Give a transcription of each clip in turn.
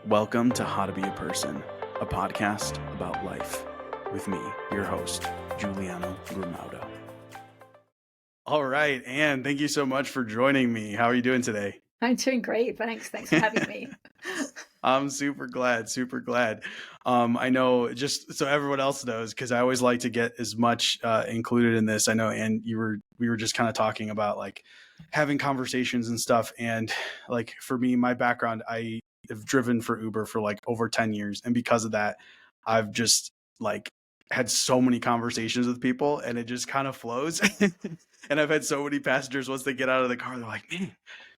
Welcome to How to Be a Person, a podcast about life with me, your host, Giuliano Grimaudo. All right, Anne, thank you so much for joining me. How are you doing today? I'm doing great. Thanks for having me. I'm super glad. I know, just so everyone else knows, because I always like to get as much included in this. I know, and we were just kind of talking about like having conversations and stuff. And like for me, my background, I have driven for Uber for like over 10 years. And because of that, I've just like had so many conversations with people and it just kind of flows. And I've had so many passengers, once they get out of the car, they're like, man,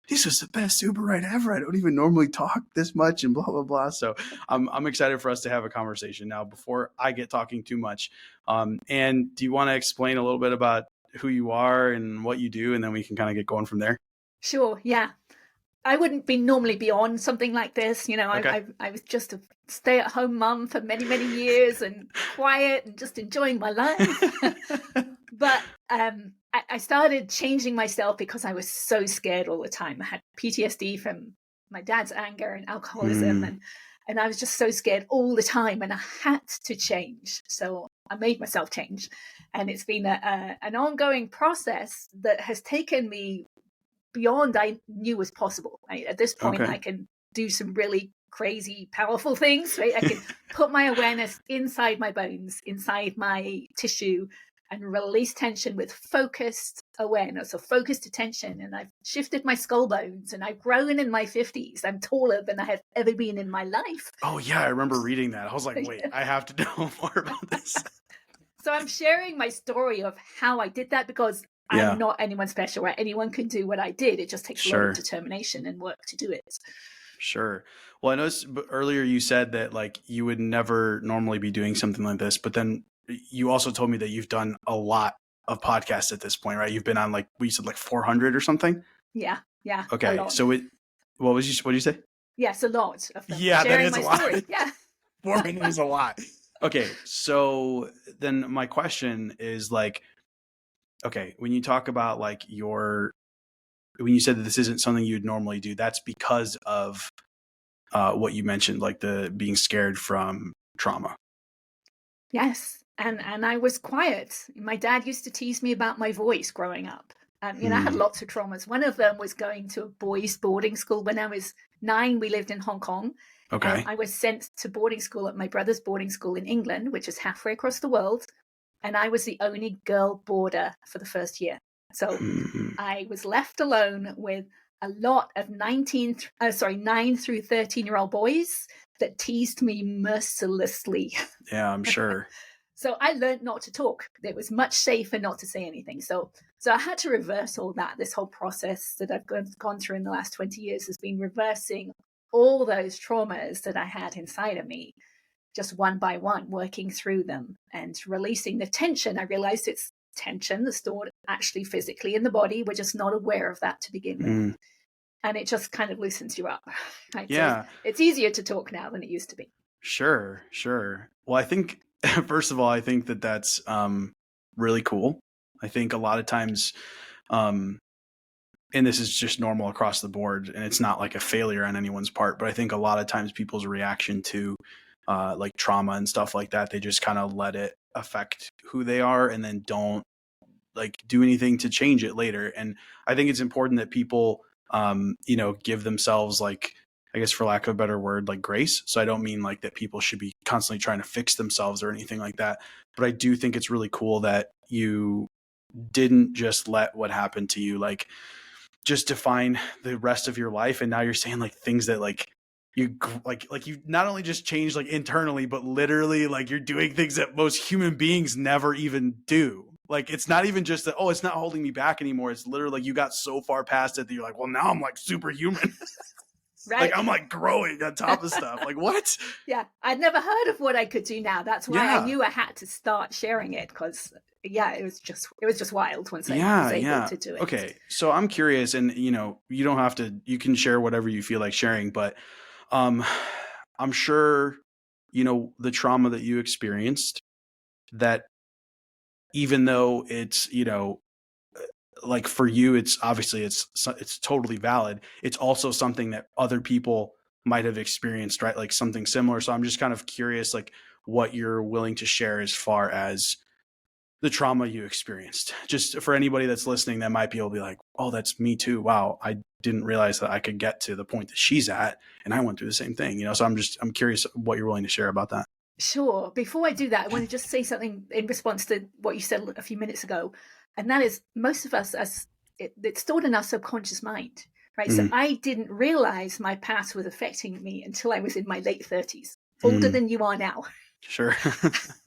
this was the best Uber ride ever. I don't even normally talk this much and blah, blah, blah. So I'm excited for us to have a conversation now before I get talking too much. And do you want to explain a little bit about who you are and what you do? And then we can kind of get going from there. Sure. Yeah. I wouldn't normally be on something like this. You know, Okay. I was just a stay-at-home mum for many, many years and quiet and just enjoying my life. But I started changing myself because I was so scared all the time. I had PTSD from my dad's anger and alcoholism, and I was just so scared all the time, and I had to change. So I made myself change, and it's been an ongoing process that has taken me beyond I knew was possible. At this point, Okay. I can do some really crazy, powerful things. Right? I can put my awareness inside my bones, inside my tissue, and release tension with focused awareness or focused attention. And I've shifted my skull bones, and I've grown in my 50s. I'm taller than I have ever been in my life. Oh, yeah. I remember reading that. I was like, wait, I have to know more about this. So I'm sharing my story of how I did that because I'm Yeah, not anyone special, right? Anyone can do what I did. It just takes a lot of sure. determination and work to do it. Sure. Well, I noticed earlier you said that like you would never normally be doing something like this, but then you also told me that you've done a lot of podcasts at this point, right? You've been on like, we said like 400 or something. Yeah, a Okay. lot. So what did you say? Yes, a lot of them. Yeah, that Sharing is my a lot. story. Yeah. 400 is a lot. Okay. So then my question is like, okay, when you talk about like when you said that this isn't something you'd normally do, that's because of what you mentioned, like the being scared from trauma. Yes. And I was quiet. My dad used to tease me about my voice growing up. I had Mm, lots of traumas. One of them was going to a boys' boarding school. When I was 9, we lived in Hong Kong, and okay. I was sent to boarding school at my brother's boarding school in England, which is halfway across the world. And I was the only girl boarder for the first year. So Mm, I was left alone with a lot of 9 through 13-year-old boys that teased me mercilessly. yeah, I'm sure. So I learned not to talk. It was much safer not to say anything. So I had to reverse all that. This whole process that I've gone through in the last 20 years has been reversing all those traumas that I had inside of me, just one by one, working through them and releasing the tension. I realized it's tension that's stored actually physically in the body. We're just not aware of that to begin with. Mm, And it just kind of loosens you up. Right. So yeah, it's easier to talk now than it used to be. sure, sure. Well, I think first of all, I think that that's really cool. I think a lot of times, um, and this is just normal across the board, and it's not like a failure on anyone's part, but I think a lot of times people's reaction to like trauma and stuff like that, they just kind of let it affect who they are and then don't like do anything to change it later. And I think it's important that people, give themselves like, I guess for lack of a better word, like grace. So I don't mean like that people should be constantly trying to fix themselves or anything like that. But I do think it's really cool that you didn't just let what happened to you, like just define the rest of your life. And now you're saying like things that like, you like you not only just changed like internally, but literally like you're doing things that most human beings never even do. Like it's not even just that, oh, it's not holding me back anymore. It's literally like you got so far past it that you're like, well, now I'm like superhuman. Like Right. I'm like growing on top of stuff. Like what? Yeah. I'd never heard of what I could do now. That's why I Yeah. knew I had to start sharing it because yeah, it was just wild once I Yeah. was able Yeah. to do it. Okay. So I'm curious, and you don't have to, you can share whatever you feel like sharing, but um I'm sure, the trauma that you experienced, that even though it's, like for you, it's obviously it's totally valid. It's also something that other people might have experienced, right? Like something similar. So I'm just kind of curious, like what you're willing to share as far as the trauma you experienced. Just for anybody that's listening that might be able to be like, oh, that's me too. Wow. I didn't realize that I could get to the point that she's at, and I went through the same thing, you know? So I'm curious what you're willing to share about that. Sure. Before I do that, I want to just say something in response to what you said a few minutes ago. And that is, most of us, it's stored in our subconscious mind, right? So I didn't realize my past was affecting me until I was in my late 30s, older than you are now. Sure.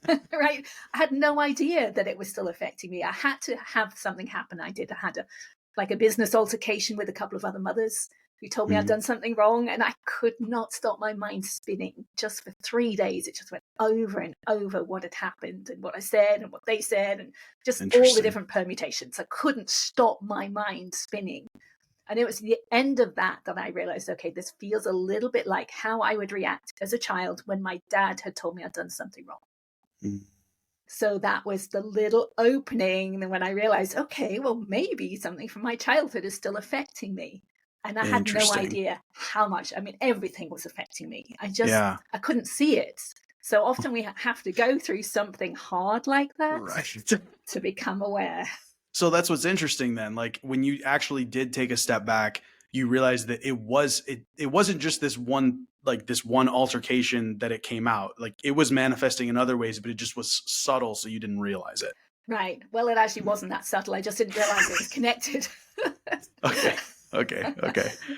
Right? I had no idea that it was still affecting me. I had to have something happen. I had a business altercation with a couple of other mothers who told me I'd done something wrong, and I could not stop my mind spinning. Just for 3 days, it just went over and over what had happened and what I said and what they said, and just all the different permutations. I couldn't stop my mind spinning. And it was the end of that I realized, okay, this feels a little bit like how I would react as a child when my dad had told me I'd done something wrong. So that was the little opening. And when I realized, okay, well, maybe something from my childhood is still affecting me. And I had no idea how much. I mean, everything was affecting me. I couldn't see it. So often we have to go through something hard like that to become aware. So that's what's interesting then. Like when you actually did take a step back, you realized that it wasn't just this one altercation that it came out. Like it was manifesting in other ways, but it just was subtle, so you didn't realize it. Right. Well, it actually wasn't that subtle. I just didn't realize it was connected. Okay.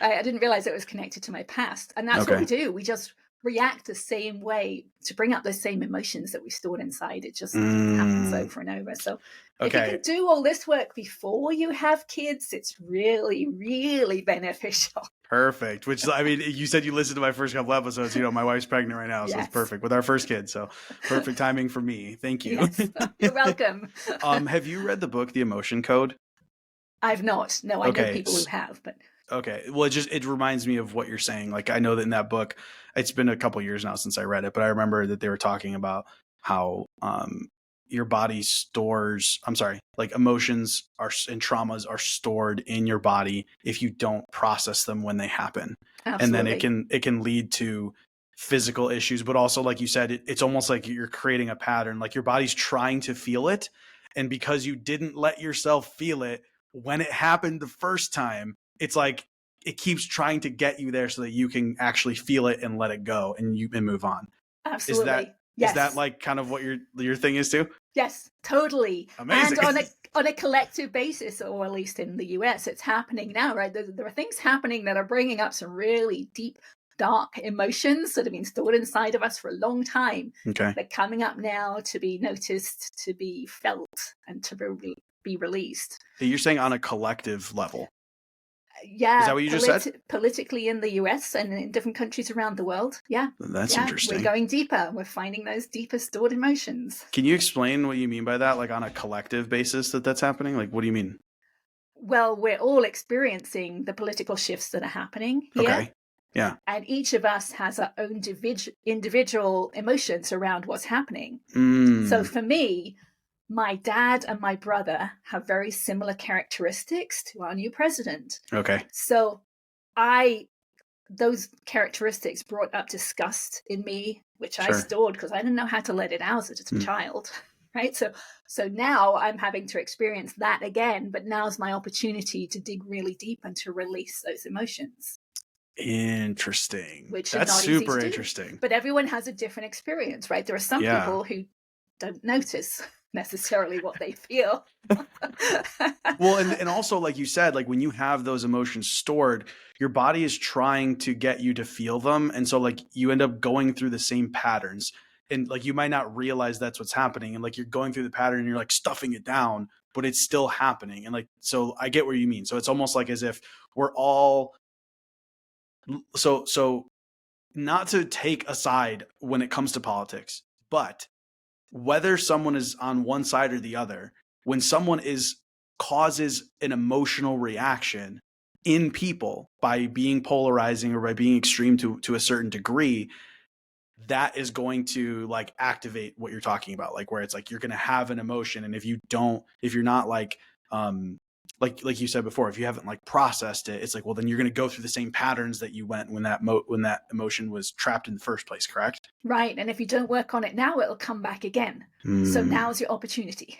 I didn't realize it was connected to my past. And that's what we do. We just react the same way to bring up those same emotions that we stored inside. It just happens over and over. So if you can do all this work before you have kids, it's really, really beneficial. Perfect. Which, I mean, you said you listened to my first couple episodes. You know, my wife's pregnant right now, so it's perfect with our first kid. So perfect timing for me. Thank you. Yes, you're welcome. Have you read the book, The Emotion Code? I've not. No, I know people who have, but. Okay. Well, it reminds me of what you're saying. Like, I know that in that book, it's been a couple years now since I read it, but I remember that they were talking about how your body stores, like emotions and traumas are stored in your body if you don't process them when they happen. Absolutely. And then it can lead to physical issues, but also, like you said, it's almost like you're creating a pattern. Like your body's trying to feel it. And because you didn't let yourself feel it when it happened the first time, it's like it keeps trying to get you there so that you can actually feel it and let it go and move on. Absolutely. Is that like kind of what your thing is too? Yes, totally. Amazing. And on a collective basis, or at least in the US, it's happening now, right? There are things happening that are bringing up some really deep, dark emotions that have been stored inside of us for a long time. Okay. They're coming up now to be noticed, to be felt, and to be released. You're saying on a collective level? Yeah. Is that what you just said? Politically in the US and in different countries around the world. Yeah. That's interesting. We're going deeper. We're finding those deeper stored emotions. Can you explain what you mean by that? Like on a collective basis that's happening? Like, what do you mean? Well, we're all experiencing the political shifts that are happening here. Okay. Yeah. And each of us has our own individual emotions around what's happening. So for me, my dad and my brother have very similar characteristics to our new president. Okay. So those characteristics brought up disgust in me, which I stored because I didn't know how to let it out as a child. Right. So now I'm having to experience that again, but now's my opportunity to dig really deep and to release those emotions. Interesting. Which that's not super easy interesting. But everyone has a different experience, right? There are some people who don't notice necessarily what they feel. Well, and also, like you said, like when you have those emotions stored, your body is trying to get you to feel them. And so like you end up going through the same patterns. And like you might not realize that's what's happening. And like you're going through the pattern and you're like stuffing it down, but it's still happening. And like, so I get what you mean. So it's almost like as if we're all so not to take a side when it comes to politics, but whether someone is on one side or the other, when someone causes an emotional reaction in people by being polarizing or by being extreme to a certain degree, that is going to like activate what you're talking about, like where it's like you're going to have an emotion, and if you're not like like you said before, if you haven't like processed it, it's like, well, then you're going to go through the same patterns that you went when that emotion was trapped in the first place, correct? Right. And if you don't work on it now, it'll come back again. So now's your opportunity.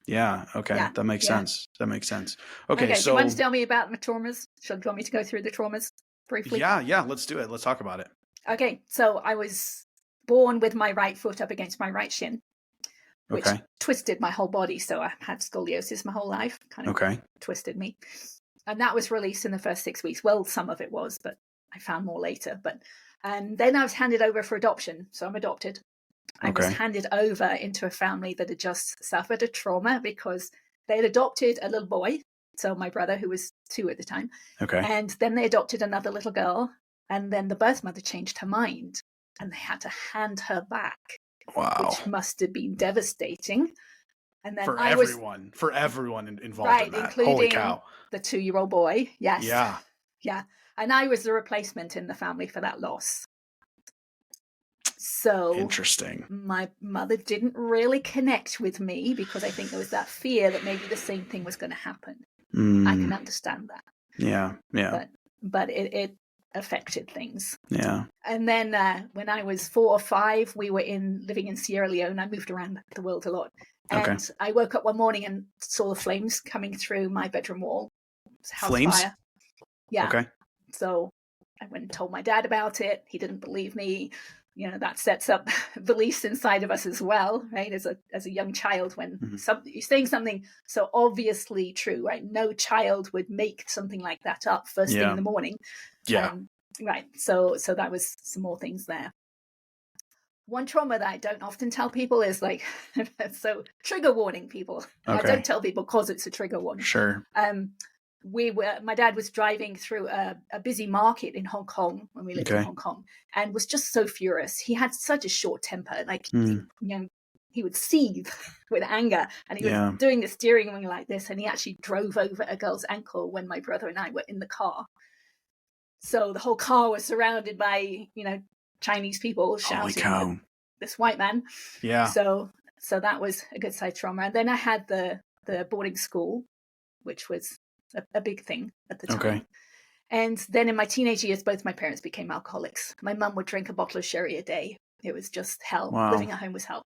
Yeah. Okay. Yeah. That makes sense. That makes sense. Okay. Do So you want to tell me about my traumas? Do you want me to go through the traumas briefly? yeah. Let's do it. Let's talk about it. Okay. So I was born with my right foot up against my right shin, which twisted my whole body. So I had scoliosis my whole life, kind of twisted me. And that was released in the first 6 weeks. Well, some of it was, but I found more later. But then I was handed over for adoption. So I'm adopted. I was handed over into a family that had just suffered a trauma because they had adopted a little boy. So my brother, who was 2 at the time. And then they adopted another little girl. And then the birth mother changed her mind and they had to hand her back. Wow. Which must have been devastating. And then for everyone involved in that. Including Holy cow. The 2-year-old boy. Yes. Yeah. Yeah. And I was the replacement in the family for that loss. So interesting. My mother didn't really connect with me because I think there was that fear that maybe the same thing was going to happen. I can understand that. Yeah. Yeah. But it affected things. Yeah. And then when I was 4 or 5, we were living in Sierra Leone. I moved around the world a lot. And I woke up one morning and saw the flames coming through my bedroom wall. Flames? Fire. Yeah. Okay. So I went and told my dad about it. He didn't believe me. You know, that sets up beliefs inside of us as well, right? As a young child, when you're saying something so obviously true, right? No child would make something like that up first thing in the morning. Yeah. Right. So that was some more things there. One trauma that I don't often tell people is like, so trigger warning, people. I don't tell people because it's a trigger warning. Sure. My dad was driving through a busy market in Hong Kong when we lived in Hong Kong, and was just so furious. He had such a short temper, like he would seethe with anger, and he was doing the steering wheel like this, and he actually drove over a girl's ankle when my brother and I were in the car. So the whole car was surrounded by Chinese people shouting at this white man. Yeah. So that was a good side trauma. And then I had the boarding school, which was a big thing at the time. Okay. And then in my teenage years, both my parents became alcoholics. My mum would drink a bottle of sherry a day. It was just hell. Wow. Living at home was hell.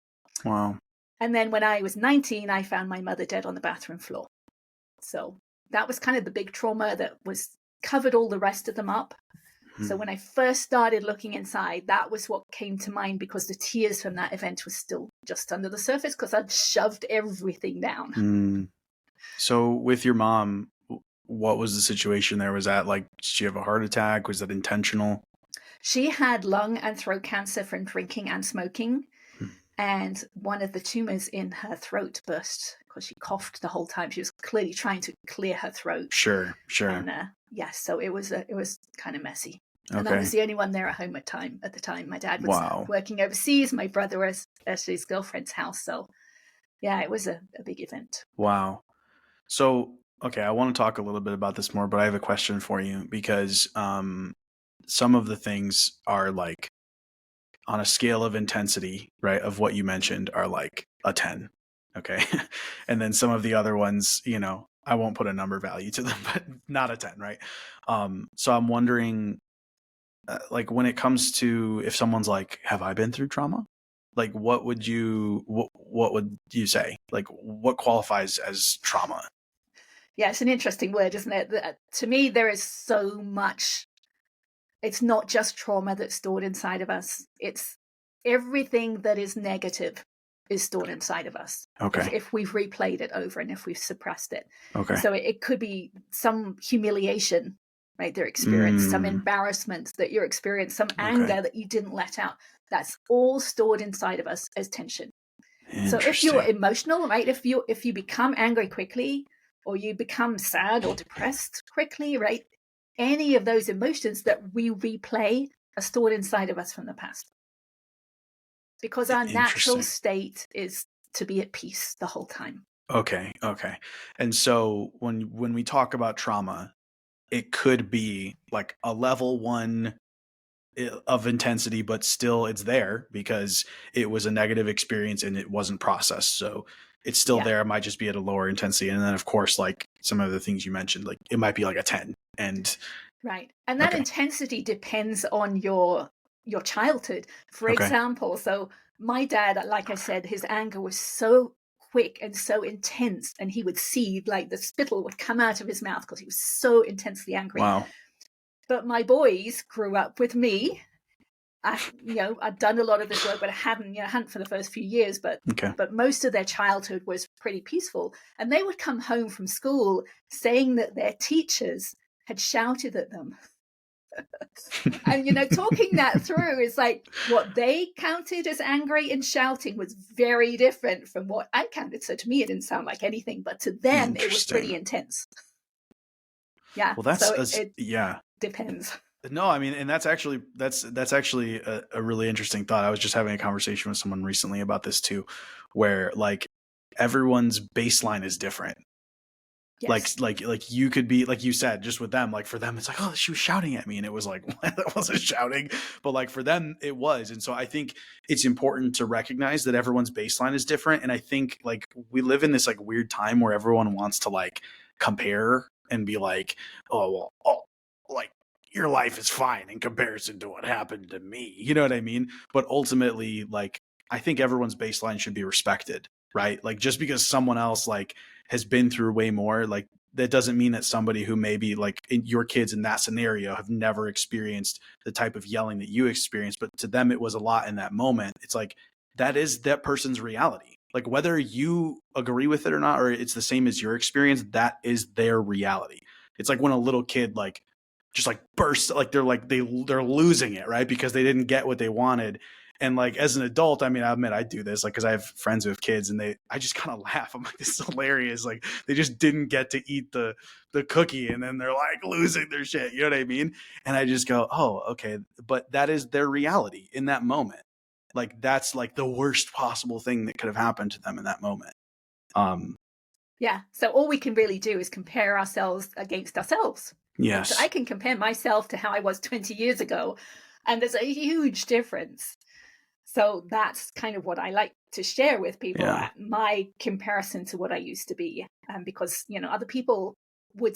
Wow. And then when I was 19, I found my mother dead on the bathroom floor. So that was kind of the big trauma that covered all the rest of them up. So when I first started looking inside, that was what came to mind, because the tears from that event was still just under the surface because I'd shoved everything down. So with your mom, what was the situation there? Was that like, did she have a heart attack? Was that intentional? She had lung and throat cancer from drinking and smoking. And one of the tumors in her throat burst because she coughed the whole time. She was clearly trying to clear her throat. Sure. And yes, so it was kind of messy. And I was the only one there at home at the time. My dad was working overseas. My brother was at his girlfriend's house. So yeah, it was a big event. Wow. So, okay, I want to talk a little bit about this more, but I have a question for you, because some of the things are like, on a scale of intensity, right, of what you mentioned, are like a 10. Okay. And then some of the other ones, I won't put a number value to them, but not a 10, right? So I'm wondering, like, when it comes to, if someone's like, have I been through trauma? Like, what would you say? Like, what qualifies as trauma? Yeah, it's an interesting word, isn't it? To me, there is so much. It's not just trauma that's stored inside of us. It's everything that is negative is stored inside of us. Okay. If we've replayed it over and if we've suppressed it. Okay. So it could be some humiliation, right? They're experienced, some embarrassment that you're experienced, some anger that you didn't let out. That's all stored inside of us as tension. So if you're emotional, right? If you become angry quickly, or you become sad or depressed quickly, right? Any of those emotions that we replay are stored inside of us from the past. Because our natural state is to be at peace the whole time. Okay. And so when we talk about trauma, it could be like a level 1 of intensity, but still it's there because it was a negative experience and it wasn't processed. So it's still there. It might just be at a lower intensity. And then, of course, like some of the things you mentioned, like it might be like a 10. And right. And that intensity depends on your childhood. For example, so my dad, like I said, his anger was so quick and so intense, and he would see like the spittle would come out of his mouth because he was so intensely angry. Wow. But my boys grew up with me. I'd done a lot of this work, but I hadn't for the first few years, but most of their childhood was pretty peaceful. And they would come home from school saying that their teachers had shouted at them. And, talking that through is like what they counted as angry and shouting was very different from what I counted. So to me, it didn't sound like anything, but to them, it was pretty intense. Yeah. Well, it depends. No, I mean, and that's actually a really interesting thought. I was just having a conversation with someone recently about this too, where like everyone's baseline is different. Yes. Like you could be, like you said, just with them, like for them, it's like, oh, she was shouting at me. And it was like, that wasn't shouting, but like for them it was. And so I think it's important to recognize that everyone's baseline is different. And I think like we live in this like weird time where everyone wants to like compare and be like, like your life is fine in comparison to what happened to me. You know what I mean? But ultimately, like, I think everyone's baseline should be respected, right? Like just because someone else like has been through way more, like that doesn't mean that somebody who maybe like your kids in that scenario have never experienced the type of yelling that you experienced, but to them it was a lot in that moment. It's like that is that person's reality. Like whether you agree with it or not, or it's the same as your experience, that is their reality. It's like when a little kid like just like bursts, like they're losing it, right? Because they didn't get what they wanted. And like as an adult, I mean, I admit I do this, like, because I have friends who have kids, and I just kind of laugh. I'm like, this is hilarious. Like they just didn't get to eat the cookie, and then they're like losing their shit. You know what I mean? And I just go, oh, okay, but that is their reality in that moment. Like that's like the worst possible thing that could have happened to them in that moment. Yeah. So all we can really do is compare ourselves against ourselves. Yes. So I can compare myself to how I was 20 years ago, and there's a huge difference. So that's kind of what I like to share with people, my comparison to what I used to be. Because, other people would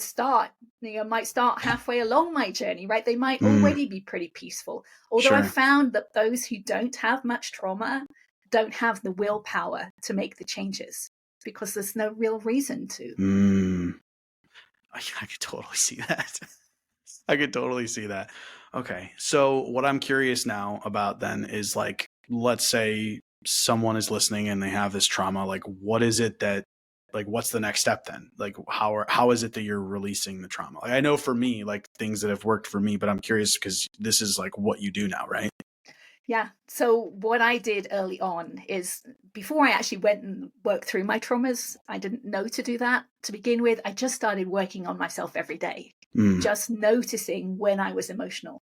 might start halfway along my journey, right? They might already be pretty peaceful. Although I found that those who don't have much trauma don't have the willpower to make the changes because there's no real reason to. I could totally see that. I could totally see that. Okay. So what I'm curious now about then is like, let's say someone is listening and they have this trauma, like what is it that, like, what's the next step then? Like how is it that you're releasing the trauma? Like, I know for me, like things that have worked for me, but I'm curious because this is like what you do now, right? Yeah. So what I did early on is before I actually went and worked through my traumas, I didn't know to do that to begin with. I just started working on myself every day, just noticing when I was emotional,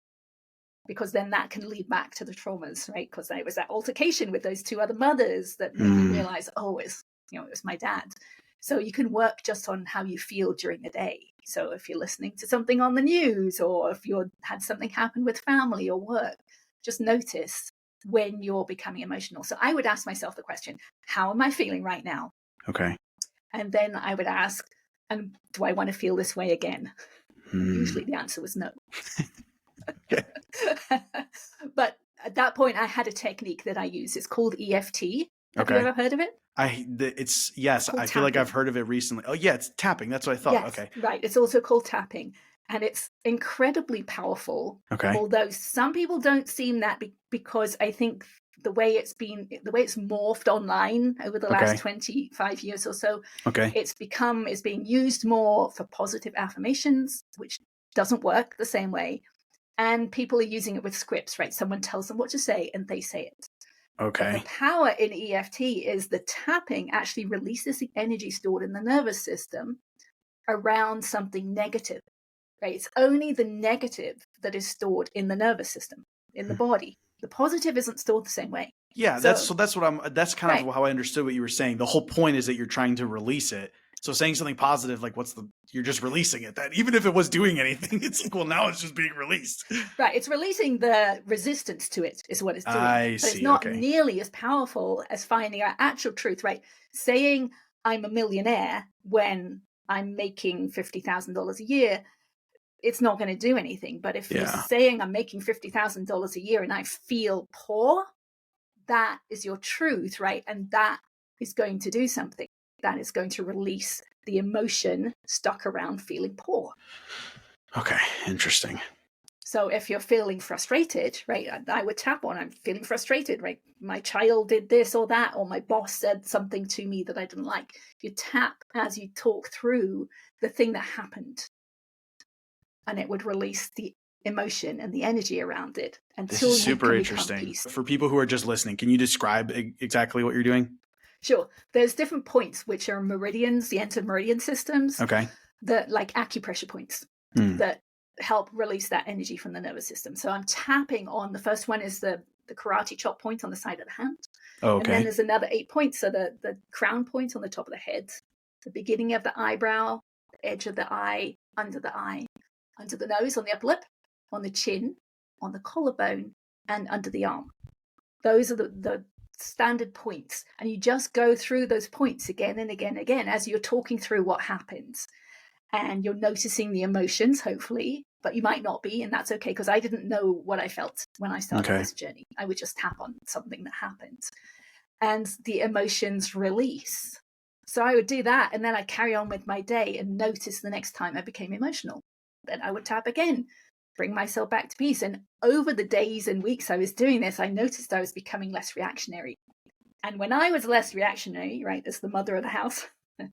because then that can lead back to the traumas, right? Because there was that altercation with those two other mothers that made me realize, oh, it was my dad. So you can work just on how you feel during the day. So if you're listening to something on the news, or if you had something happen with family or work, just notice when you're becoming emotional. So I would ask myself the question, how am I feeling right now? Okay. And then I would ask, and do I want to feel this way again? Usually the answer was no. But at that point, I had a technique that I use. It's called EFT. Have you ever heard of it? Yes. I feel like I've heard of it recently. Oh yeah, it's tapping. That's what I thought. Yes, okay. Right. It's also called tapping. And it's incredibly powerful. Okay. Although some people don't seem that because I think the way it's morphed online over the last 25 years or so, it's being used more for positive affirmations, which doesn't work the same way. And people are using it with scripts, right? Someone tells them what to say and they say it. Okay. But the power in EFT is the tapping actually releases the energy stored in the nervous system around something negative. Right? It's only the negative that is stored in the nervous system, in the body. The positive isn't stored the same way. Yeah, that's kind of how I understood what you were saying. The whole point is that you're trying to release it. So saying something positive, like you're just releasing it. That even if it was doing anything, it's like, well, now it's just being released. Right. It's releasing the resistance to it is what it's doing. I see. But it's not nearly as powerful as finding our actual truth, right? Saying I'm a millionaire when I'm making $50,000 a year, it's not going to do anything. But if you're Yeah. saying I'm making $50,000 a year and I feel poor, that is your truth, right? And that is going to do something. That is going to release the emotion stuck around feeling poor. Okay, interesting. So if you're feeling frustrated, right, I would tap on, I'm feeling frustrated, right? My child did this or that, or my boss said something to me that I didn't like. You tap as you talk through the thing that happened, and it would release the emotion and the energy around it This until is you super can become interesting. peace. For people who are just listening, can you describe exactly what you're doing? Sure. There's different points, which are meridians, the meridian systems, Okay. that like acupressure points that help release that energy from the nervous system. So I'm tapping on, the first one is the karate chop point on the side of the hand. Oh, And then okay. there's another 8 points. So the crown point on the top of the head, the beginning of the eyebrow, the edge of the eye, under the nose, on the upper lip, on the chin, on the collarbone, and under the arm. Those are the standard points. And you just go through those points again and again and again as you're talking through what happens. And you're noticing the emotions, hopefully, but you might not be, and that's okay, because I didn't know what I felt when I started this journey. I would just tap on something that happened, and the emotions release. So I would do that, and then I'd carry on with my day and notice the next time I became emotional. Then I would tap again, bring myself back to peace. And over the days and weeks I was doing this, I noticed I was becoming less reactionary. And when I was less reactionary, right, as the mother of the house, the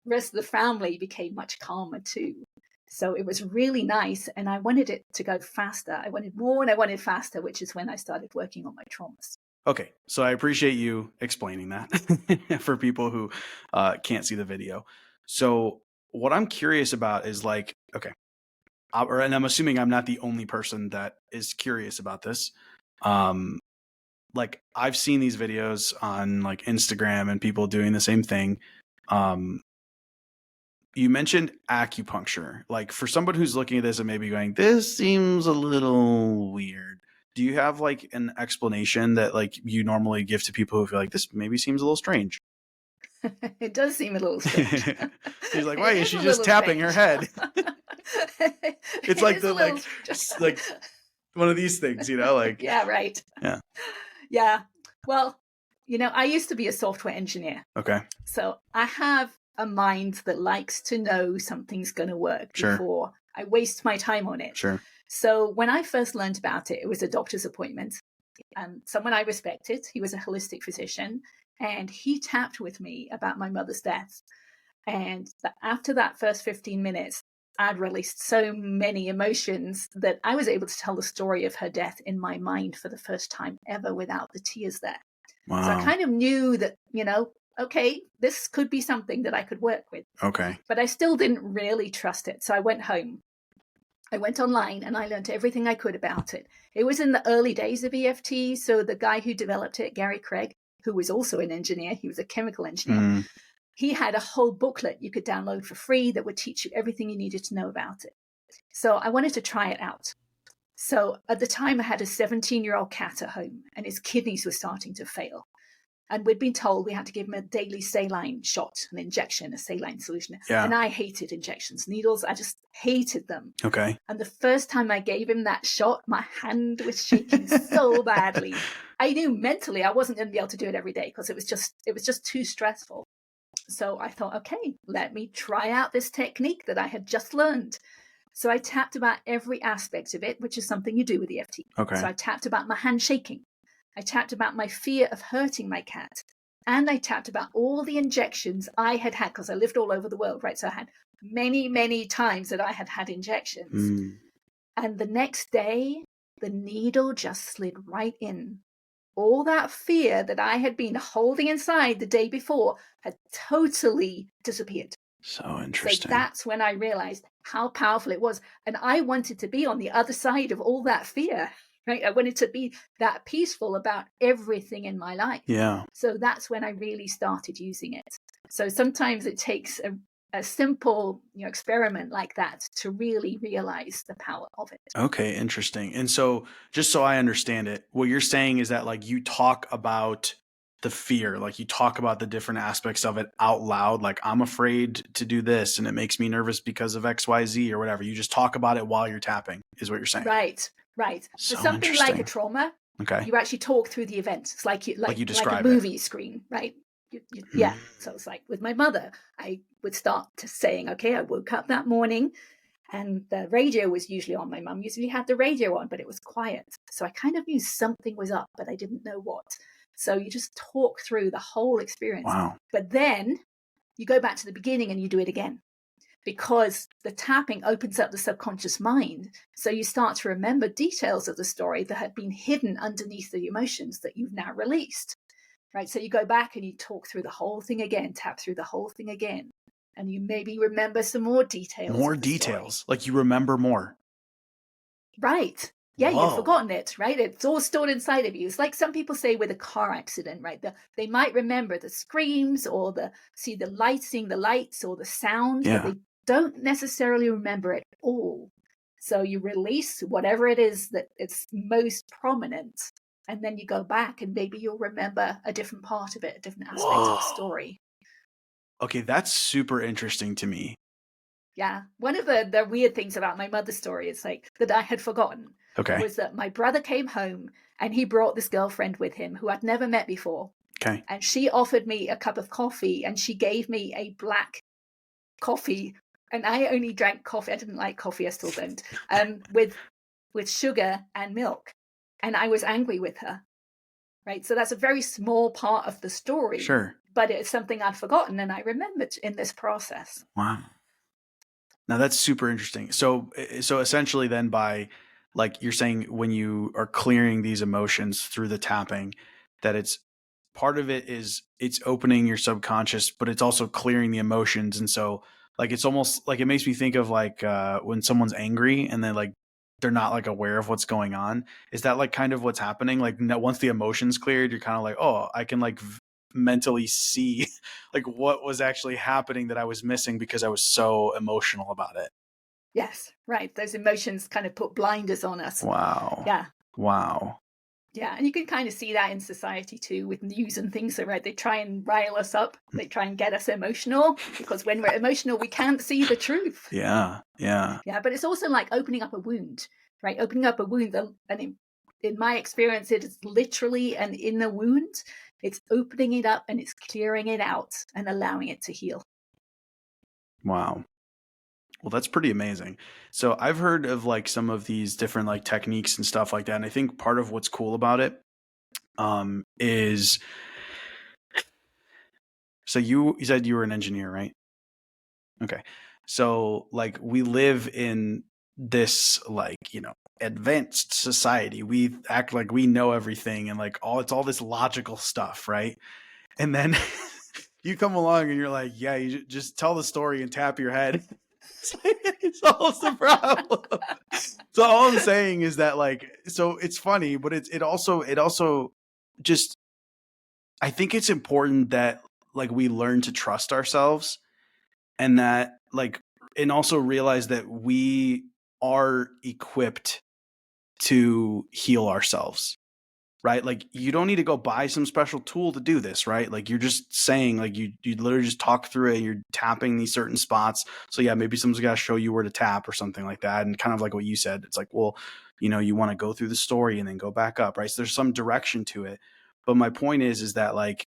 rest of the family became much calmer too. So it was really nice, and I wanted it to go faster. I wanted more and I wanted faster, which is when I started working on my traumas. Okay, so I appreciate you explaining that for people who can't see the video. So what I'm curious about is like, okay, and I'm assuming I'm not the only person that is curious about this. Like I've seen these videos on like Instagram and people doing the same thing. You mentioned acupuncture. Like for somebody who's looking at this and maybe going, this seems a little weird. Do you have like an explanation that like you normally give to people who feel like this maybe seems a little strange? It does seem a little strange. He's like, It why is she a just little tapping her head? It's It like is the a little like one of these things, you know, like Yeah, right. yeah. Yeah. Well, I used to be a software engineer. Okay. So I have a mind that likes to know something's going to work Sure. before I waste my time on it. Sure. So when I first learned about it, it was a doctor's appointment. And someone I respected, he was a holistic physician, and he tapped with me about my mother's death. And after that first 15 minutes, I'd released so many emotions that I was able to tell the story of her death in my mind for the first time ever without the tears there. Wow. So I kind of knew that, okay, this could be something that I could work with. Okay. But I still didn't really trust it. So I went home. I went online and I learned everything I could about it. It was in the early days of EFT. So the guy who developed it, Gary Craig, who was also an engineer, he was a chemical engineer. He had a whole booklet you could download for free that would teach you everything you needed to know about it. So I wanted to try it out. So at the time, I had a 17-year-old cat at home and his kidneys were starting to fail. And we'd been told we had to give him a daily saline shot, an injection, a saline solution. Yeah. And I hated injections, needles. I just hated them. Okay. And the first time I gave him that shot, my hand was shaking so badly. I knew mentally I wasn't going to be able to do it every day because it was just too stressful. So I thought, okay, let me try out this technique that I had just learned. So I tapped about every aspect of it, which is something you do with EFT. Okay. So I tapped about my hand shaking. I tapped about my fear of hurting my cat. And I tapped about all the injections I had had, because I lived all over the world, right? So I had many, many times that I had had injections. And the next day, the needle just slid right in. All that fear that I had been holding inside the day before had totally disappeared. So interesting. So that's when I realized how powerful it was. And I wanted to be on the other side of all that fear, right? I wanted to be that peaceful about everything in my life. Yeah. So that's when I really started using it. So sometimes it takes a simple experiment like that to really realize the power of it. Okay, interesting. And so just so I understand it, what you're saying is that like you talk about the fear. Like you talk about the different aspects of it out loud. Like I'm afraid to do this and it makes me nervous because of XYZ or whatever. You just talk about it while you're tapping is what you're saying. Right. For So something like a interesting. trauma, Okay. you actually talk through the event. It's like you a describe movie screen, right? Yeah. So it's like with my mother, I would start to saying, okay, I woke up that morning and the radio was usually on. My mum usually had the radio on, but it was quiet. So I kind of knew something was up, but I didn't know what. So you just talk through the whole experience. Wow. But then you go back to the beginning and you do it again, because the tapping opens up the subconscious mind. So you start to remember details of the story that had been hidden underneath the emotions that you've now released. Right. So you go back and you talk through the whole thing again, tap through the whole thing again. And you maybe remember some more details. More details. Like you remember more. Right. Yeah, Whoa. you've forgotten it, right? It's all stored inside of you. It's like some people say with a car accident, right? They might remember the screams or seeing the lights or the sound, but they don't necessarily remember it all. So you release whatever it is that it's most prominent, and then you go back and maybe you'll remember a different part of it, a different aspect of the story. Okay, that's super interesting to me. Yeah. One of the weird things about my mother's story is like that I had forgotten. Okay. Was that my brother came home and he brought this girlfriend with him who I'd never met before. Okay. And she offered me a cup of coffee and she gave me a black coffee. And I only drank coffee. I didn't like coffee. I still don't. With sugar and milk. And I was angry with her. Right. So that's a very small part of the story. Sure. But it's something I'd forgotten and I remembered in this process. Wow. Now that's super interesting. So essentially then by, like you're saying, when you are clearing these emotions through the tapping, that it's part of it is it's opening your subconscious, but it's also clearing the emotions. And so like, it's almost like, it makes me think of like when someone's angry and then like, they're not like aware of what's going on. Is that like kind of what's happening? Like once the emotions cleared, you're kind of like, oh, I can like mentally see like what was actually happening that I was missing because I was so emotional about it. Yes, right. Those emotions kind of put blinders on us. Wow. Yeah. Wow. Yeah, and you can kind of see that in society too with news and things. So, right, they try and rile us up. They try and get us emotional because when we're emotional, we can't see the truth. Yeah. Yeah, but it's also like opening up a wound, right? Opening up a wound, and in my experience, it is literally an inner wound. It's opening it up and it's clearing it out and allowing it to heal. Wow. Well, that's pretty amazing. So I've heard of like some of these different like techniques and stuff like that. And I think part of what's cool about it is, so you said you were an engineer, right? Okay. So like we live in this like, advanced society. We act like we know everything and like it's all this logical stuff, right? And then you come along and you're like, yeah, you just tell the story and tap your head. It solves the problem. So all I'm saying is that like, so it's funny, but it also just, I think it's important that like we learn to trust ourselves and that like, and also realize that we are equipped to heal ourselves. Right? Like you don't need to go buy some special tool to do this, right? Like you're just saying like you literally just talk through it and you're tapping these certain spots. So yeah, maybe someone's got to show you where to tap or something like that. And kind of like what you said, it's like, well, you want to go through the story and then go back up, right? So there's some direction to it. But my point is that like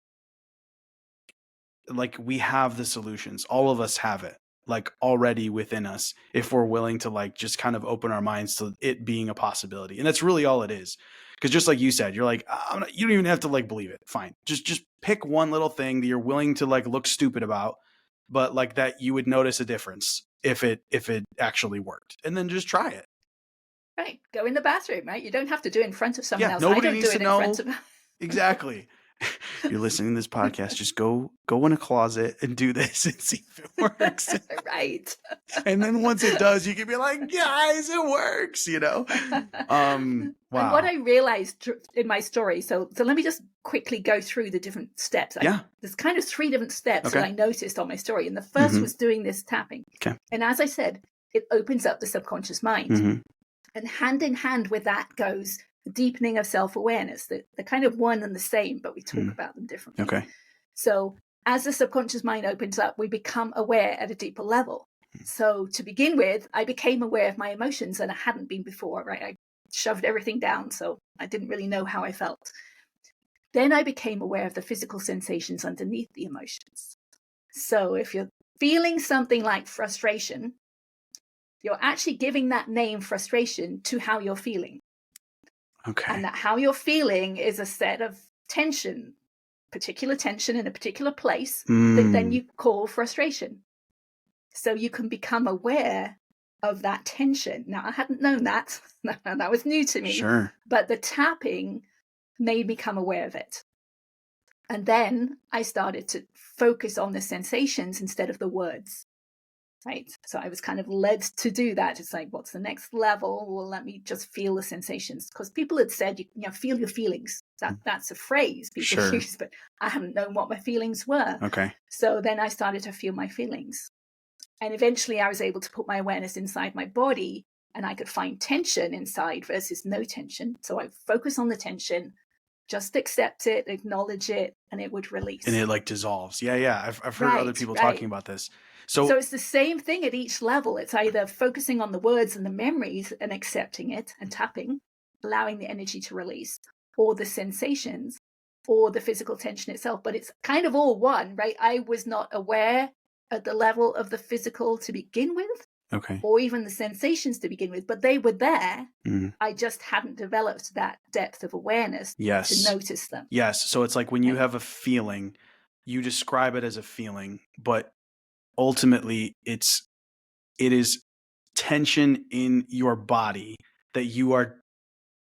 we have the solutions. All of us have it like already within us if we're willing to like just kind of open our minds to it being a possibility. And that's really all it is. Because just like you said, you're like, you don't even have to like believe it. Fine. Just pick one little thing that you're willing to like look stupid about, but like that you would notice a difference if it actually worked. And then just try it. Right. Go in the bathroom, right? You don't have to do it in front of someone else. Nobody I don't needs do it to in know. front of Exactly. You're listening to this podcast, just go in a closet and do this and see if it works. Right. And then once it does, you can be like, guys, it works, Wow. And what I realized in my story, so let me just quickly go through the different steps. There's kind of 3 different steps that I noticed on my story. And the first was doing this tapping. Okay. And as I said, it opens up the subconscious mind. And hand in hand with that goes the deepening of self-awareness. They're kind of one and the same, but we talk about them differently. Okay. So as the subconscious mind opens up, we become aware at a deeper level. So to begin with, I became aware of my emotions, and I hadn't been before, right? I shoved everything down, so I didn't really know how I felt. Then I became aware of the physical sensations underneath the emotions. So if you're feeling something like frustration, you're actually giving that name frustration to how you're feeling. Okay. And that how you're feeling is a set of tension, particular tension in a particular place that then you call frustration. So you can become aware of that tension. Now, I hadn't known that. That was new to me. Sure. But the tapping made me become aware of it. And then I started to focus on the sensations instead of the words. Right. So I was kind of led to do that. It's like, what's the next level? Well, let me just feel the sensations. Because people had said, you know, feel your feelings. That's a phrase people use, but I hadn't known what my feelings were. Okay. So then I started to feel my feelings. And eventually I was able to put my awareness inside my body, and I could find tension inside versus no tension. So I focus on the tension, just accept it, acknowledge it, and it would release. And it like dissolves. Yeah. I've heard other people talking about this. So it's the same thing at each level. It's either focusing on the words and the memories and accepting it and tapping, allowing the energy to release, or the sensations, or the physical tension itself. But it's kind of all one, right? I was not aware at the level of the physical to begin with, or even the sensations to begin with, but they were there. I just hadn't developed that depth of awareness to notice them. Yes. So it's like when you have a feeling, you describe it as a feeling, but ultimately it is tension in your body that you are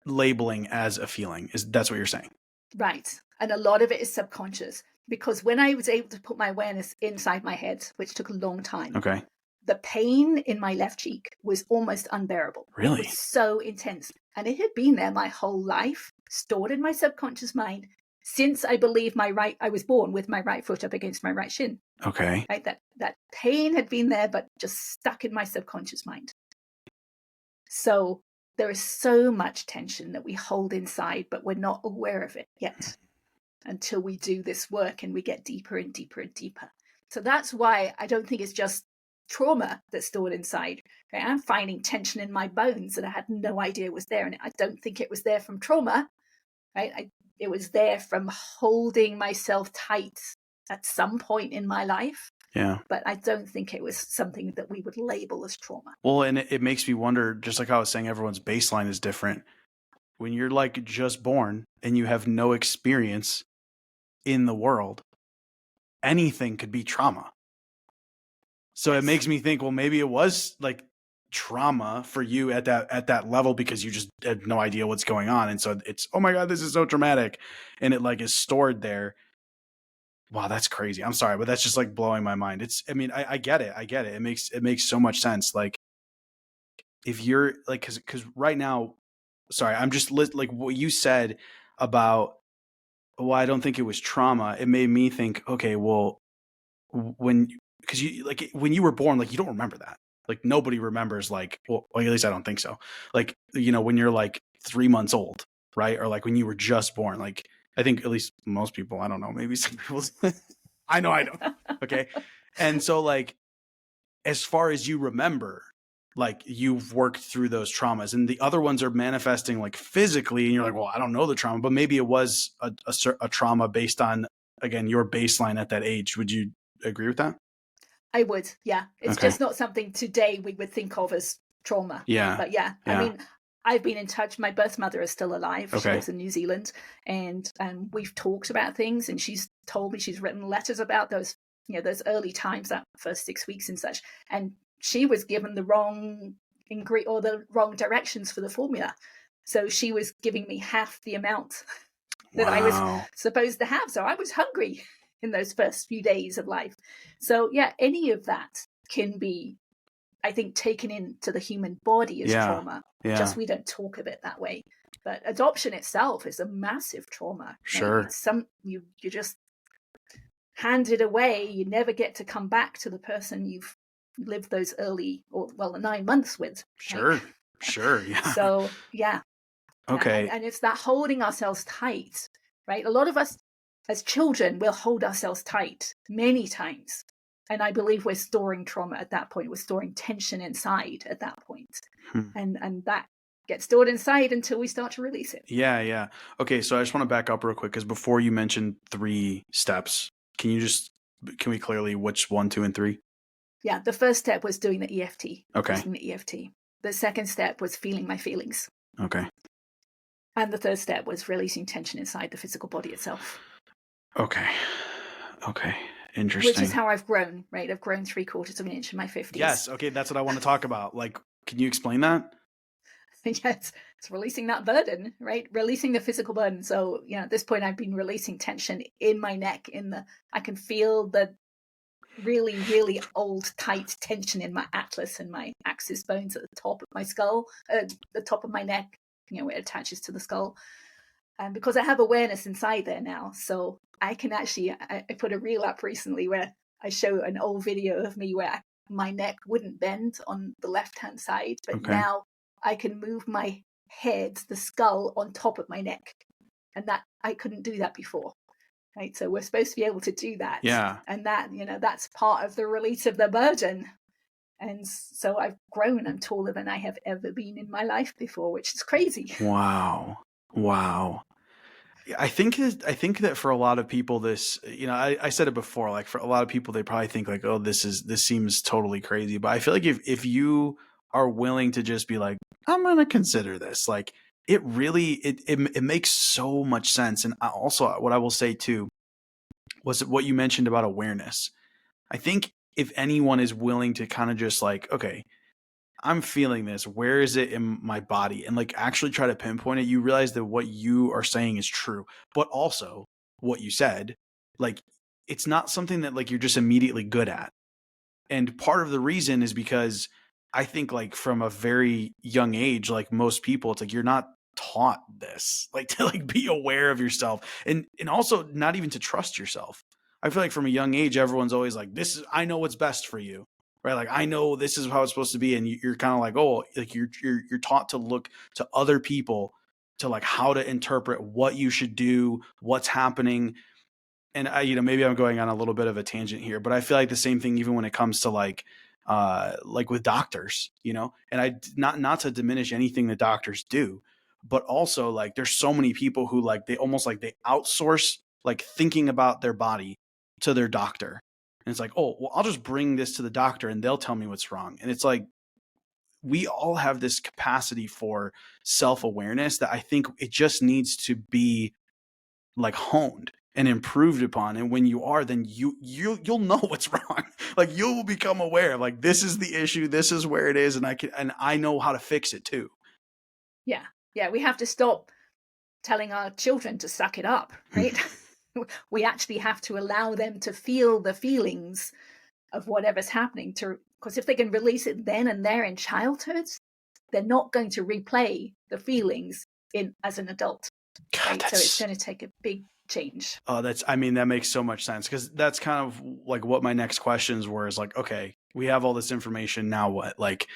labeling as a feeling. That's what you're saying? Right. And a lot of it is subconscious, because when I was able to put my awareness inside my head, which took a long time, the pain in my left cheek was almost unbearable. Really? It was so intense. And it had been there my whole life, stored in my subconscious mind, since I believe I was born with my right foot up against my right shin. Okay. Right? That pain had been there, but just stuck in my subconscious mind. So there is so much tension that we hold inside, but we're not aware of it yet until we do this work and we get deeper and deeper and deeper. So that's why I don't think it's just trauma that's stored inside. Okay? I'm finding tension in my bones that I had no idea was there. And I don't think it was there from trauma. Right? It was there from holding myself tight at some point in my life. Yeah. But I don't think it was something that we would label as trauma. Well, and it makes me wonder, just like I was saying, everyone's baseline is different. When you're like just born and you have no experience in the world, anything could be trauma. So it makes me think, well, maybe it was like trauma for you at that level because you just had no idea what's going on. And so it's, oh my God, this is so traumatic. And it like is stored there. Wow, that's crazy. I'm sorry, but that's just like blowing my mind. I get it. It makes so much sense. Like if you're like, cause right now, sorry, I'm just like what you said about, well, I don't think it was trauma. It made me think, okay, well, because you like when you were born, like you don't remember that. Like nobody remembers like, well, at least I don't think so. Like, you know, when you're like 3 months old, right? Or like when you were just born, like I think at least most people, I don't know, maybe some people, I know I don't. Okay. And so like, as far as you remember, like you've worked through those traumas and the other ones are manifesting like physically and you're like, well, I don't know the trauma, but maybe it was a trauma based on, again, your baseline at that age. Would you agree with that? I would. Yeah. It's just not something today we would think of as trauma. Yeah. But yeah. I mean, I've been in touch. My birth mother is still alive. She lives in New Zealand, and we've talked about things, and she's told me she's written letters about those, you know, those early times, that first 6 weeks and such. And she was given the wrong ingredient or the wrong directions for the formula. So she was giving me half the amount that I was supposed to have. So I was hungry in those first few days of life. So yeah, any of that can be, I think, taken into the human body as trauma. Just we don't talk of it that way. But adoption itself is a massive trauma. Sure. It's you just hand it away. You never get to come back to the person you've lived those early, the 9 months with. Sure. Sure. Yeah. So yeah. Okay. And it's that holding ourselves tight, right? A lot of us as children will hold ourselves tight many times. And I believe we're storing trauma at that point. We're storing tension inside at that point. Hmm. And that gets stored inside until we start to release it. Yeah, yeah. Okay, so I just want to back up real quick because before you mentioned 3 steps, can we clearly which 1, 2, and 3? Yeah, the first step was doing the EFT, Okay. using the EFT. The second step was feeling my feelings. Okay. And the third step was releasing tension inside the physical body itself. Okay. Okay. Interesting. Which is how I've grown, right? I've grown 3/4 of an inch in my 50s. Yes. Okay, that's what I want to talk about. Like, can you explain that? Yes, it's releasing that burden, right? Releasing the physical burden. So, at this point, I've been releasing tension in my neck. I can feel the really, really old, tight tension in my atlas and my axis bones at the top of my skull, the top of my neck. Where it attaches to the skull. And because I have awareness inside there now, so I can actually. I put a reel up recently where I show an old video of me where my neck wouldn't bend on the left-hand side, but now I can move my head, the skull, on top of my neck. And that I couldn't do that before. Right. So we're supposed to be able to do that. Yeah. And that, that's part of the release of the burden. And so I've grown. I'm taller than I have ever been in my life before, which is crazy. Wow. Wow. I think that for a lot of people, this, I said it before, like for a lot of people, they probably think like, oh, this seems totally crazy. But I feel like if you are willing to just be like, I'm going to consider this, like it really, it makes so much sense. And also what I will say too, was what you mentioned about awareness. I think if anyone is willing to kind of just like, okay, I'm feeling this. Where is it in my body? And like actually try to pinpoint it, you realize that what you are saying is true. But also what you said, like it's not something that like you're just immediately good at. And part of the reason is because I think like from a very young age, like most people, it's like you're not taught this, like to like be aware of yourself and also not even to trust yourself. I feel like from a young age, everyone's always like, I know what's best for you. Right. Like, I know this is how it's supposed to be. And you're kind of like, oh, like you're taught to look to other people to like how to interpret what you should do, what's happening. And maybe I'm going on a little bit of a tangent here, but I feel like the same thing, even when it comes to like with doctors, and I not to diminish anything that doctors do, but also like there's so many people who like, they almost like they outsource like thinking about their body to their doctor. And it's like, oh, well, I'll just bring this to the doctor and they'll tell me what's wrong. And it's like, we all have this capacity for self-awareness that I think it just needs to be like honed and improved upon. And when you are, then you'll know what's wrong. Like you will become aware, like this is the issue, this is where it is, and I know how to fix it too. Yeah. Yeah. We have to stop telling our children to suck it up, right? We actually have to allow them to feel the feelings of whatever's happening, because if they can release it then and there in childhood, they're not going to replay the feelings as an adult. God, right? So it's going to take a big change. Oh, that makes so much sense, because that's kind of like what my next questions were, is like, okay, we have all this information, now what? Like,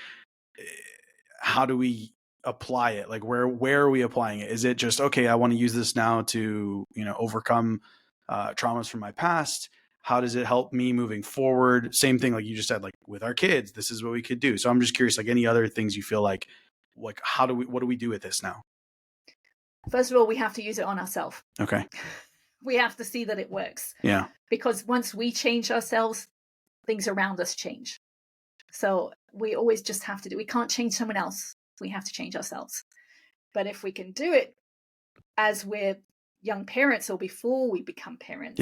how do we apply it? Like where are we applying it? Is it just, okay, I want to use this now to, overcome traumas from my past? How does it help me moving forward? Same thing, like you just said, like with our kids, this is what we could do. So I'm just curious, like any other things you feel like what do we do with this now? First of all, we have to use it on ourselves. Okay. We have to see that it works. Yeah. Because once we change ourselves, things around us change. So we always just have to we can't change someone else. We have to change ourselves. But if we can do it as we're young parents or before we become parents,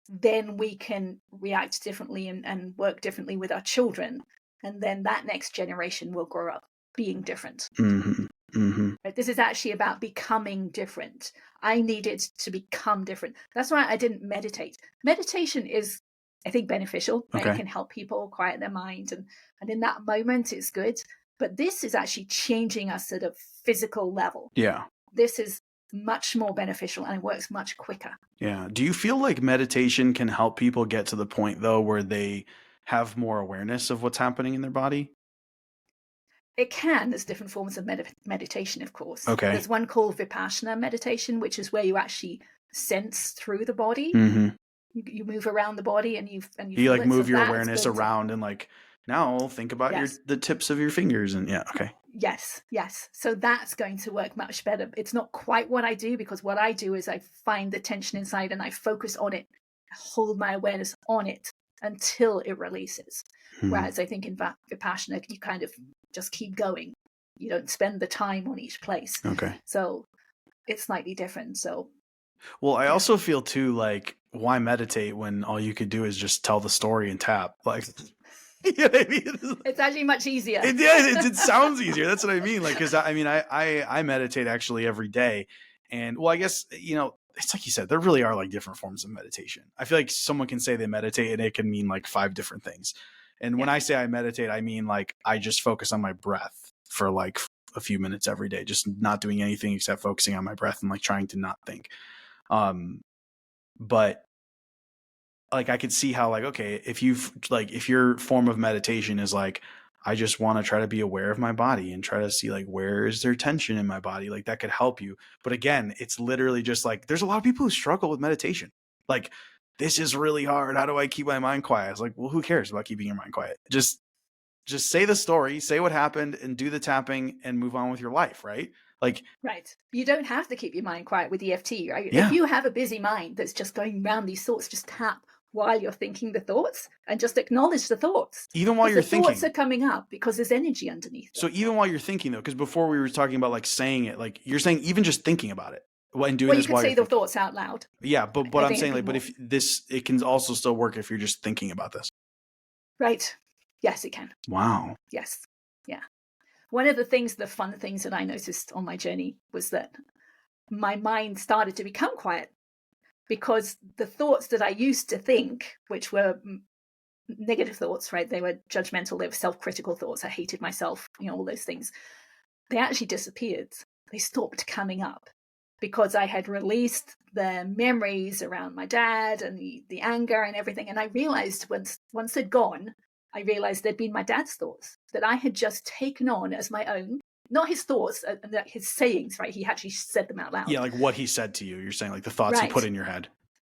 then we can react differently and work differently with our children. And then that next generation will grow up being different. Mm-hmm. Mm-hmm. But this is actually about becoming different. I needed to become different. That's why I didn't meditate. Meditation is, I think, beneficial. Right? Okay. It can help people quiet their mind. And in that moment, it's good. But this is actually changing us at a physical level. Yeah. This is much more beneficial and it works much quicker. Yeah. Do you feel like meditation can help people get to the point, though, where they have more awareness of what's happening in their body? It can. There's different forms of meditation, of course. Okay. There's one called Vipassana meditation, which is where you actually sense through the body. Mm-hmm. You move around the body and you You feel like it. move So your that's awareness going to, around and like now think about yes, the tips of your fingers and yeah, okay. yes, yes. So that's going to work much better. It's not quite what I do, because what I do is I find the tension inside and I focus on it, hold my awareness on it until it releases. Whereas I think in Vipassana, you kind of just keep going. You don't spend the time on each place. Okay. So it's slightly different. So, well, I yeah. also feel too like, why meditate when all you could do is just tell the story and tap? Like, you know what I mean? It's actually much easier. It sounds easier. That's what I mean. Like, because I mean, I meditate actually every day, and well, I guess it's like you said, there really are like different forms of meditation. I feel like someone can say they meditate and it can mean like 5 different things. And when I say I meditate, I mean like I just focus on my breath for like a few minutes every day, just not doing anything except focusing on my breath and like trying to not think. But like I could see how like, okay, if your form of meditation is like, I just want to try to be aware of my body and try to see like, where is there tension in my body? Like that could help you. But again, it's literally just like, there's a lot of people who struggle with meditation. Like, this is really hard. How do I keep my mind quiet? It's like, well, who cares about keeping your mind quiet? Just say the story, say what happened and do the tapping and move on with your life. Right. Like, right. You don't have to keep your mind quiet with EFT, right? yeah. If you have a busy mind that's just going around these thoughts, just tap while you're thinking the thoughts and just acknowledge the thoughts. Even while you're thinking. The thoughts are coming up because there's energy underneath them. So even while you're thinking though, because before we were talking about like saying it, like you're saying even just thinking about it and doing this you while could you're say the thoughts out loud. Yeah, but I'm saying like, but if it can also still work if you're just thinking about this. Right. Yes, it can. Wow. Yes. Yeah. One of the fun things that I noticed on my journey was that my mind started to become quiet, because the thoughts that I used to think, which were negative thoughts, right? They were judgmental, they were self-critical thoughts. I hated myself, all those things. They actually disappeared. They stopped coming up because I had released the memories around my dad and the anger and everything. And I realized once they'd gone, I realized they'd been my dad's thoughts that I had just taken on as my own. Not his thoughts, his sayings, right? He actually said them out loud. Yeah, like what he said to you. You're saying like the thoughts he put in your head.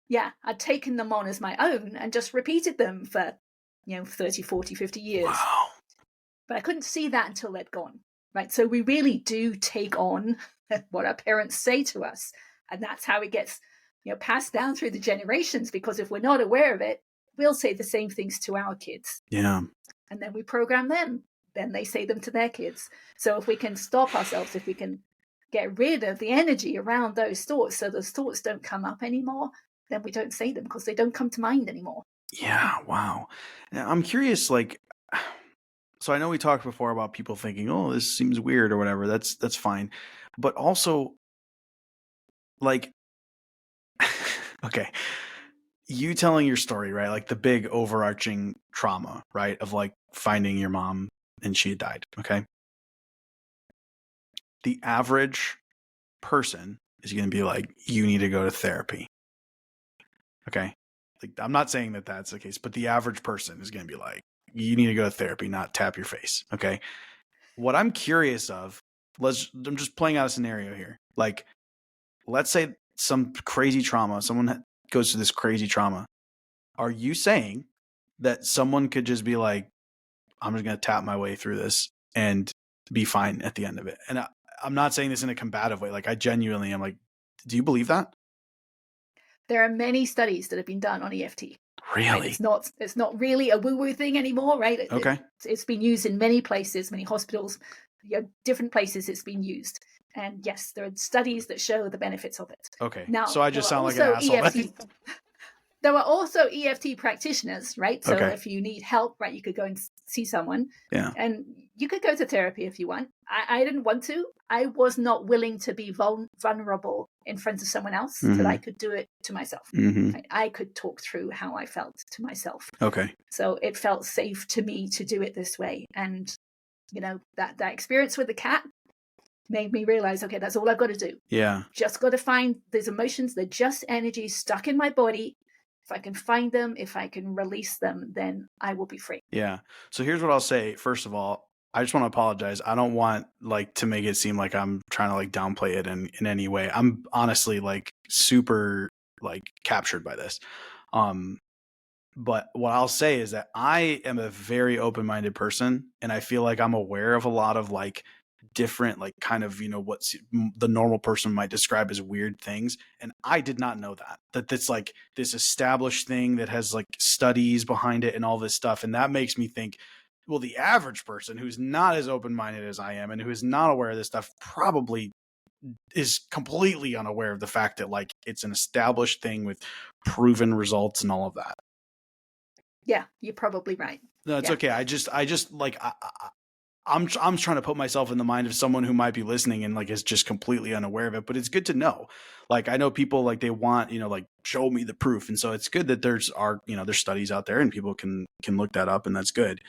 Yeah, I'd taken them on as my own and just repeated them for, 30, 40, 50 years. Wow. But I couldn't see that until they'd gone, right? So we really do take on what our parents say to us. And that's how it gets, passed down through the generations, because if we're not aware of it, we'll say the same things to our kids. Yeah. And then we program them. Then they say them to their kids. So if we can stop ourselves, if we can get rid of the energy around those thoughts so those thoughts don't come up anymore, then we don't say them because they don't come to mind anymore. Yeah. Wow. Now, I'm curious, like, so I know we talked before about people thinking, oh, this seems weird or whatever. That's fine. But also, like, okay, you telling your story, right? Like the big overarching trauma, right? Of like finding your mom and she had died. Okay. The average person is going to be like, you need to go to therapy. Okay. Like, I'm not saying that that's the case, but the average person is going to be like, you need to go to therapy, not tap your face. Okay. What I'm curious of, I'm just playing out a scenario here. Like, let's say some crazy trauma, someone goes through this crazy trauma. Are you saying that someone could just be like, I'm just going to tap my way through this and be fine at the end of it? And I'm not saying this in a combative way. Like, I genuinely am like, do you believe that? There are many studies that have been done on EFT. Really? Right? It's not really a woo-woo thing anymore, right? Okay. It's been used in many places, many hospitals, different places it's been used. And yes, there are studies that show the benefits of it. Okay. Now, so I just sound like an asshole. There are also EFT practitioners, right? So Okay. if you need help, right, you could go and see someone. Yeah. And you could go to therapy if you want. I didn't want to. I was not willing to be vulnerable in front of someone else, that I could do it to myself. Right? I could talk through how I felt to myself. Okay. So it felt safe to me to do it this way. And, that experience with the cat made me realize, okay, that's all I've got to do. Yeah. Just got to find these emotions. They're just energy stuck in my body. If I can find them, if I can release them, then I will be free. Yeah. So here's what I'll say. First of all, I just want to apologize. I don't want like to make it seem like I'm trying to like downplay it in any way. I'm honestly like super like captured by this. Um, but what I'll say is that I am a very open-minded person, and I feel like I'm aware of a lot of like different, like kind of, what's the normal person might describe as weird things. And I did not know that that's like this established thing that has like studies behind it and all this stuff. And that makes me think, well, the average person who's not as open-minded as I am and who is not aware of this stuff probably is completely unaware of the fact that like it's an established thing with proven results and all of that. Yeah, you're probably right. No, it's Yeah. okay. I just like I'm trying to put myself in the mind of someone who might be listening and like is just completely unaware of it. But it's good to know. Like I know people like they want, like show me the proof, and so it's good that there's studies out there and people can look that up, and that's good.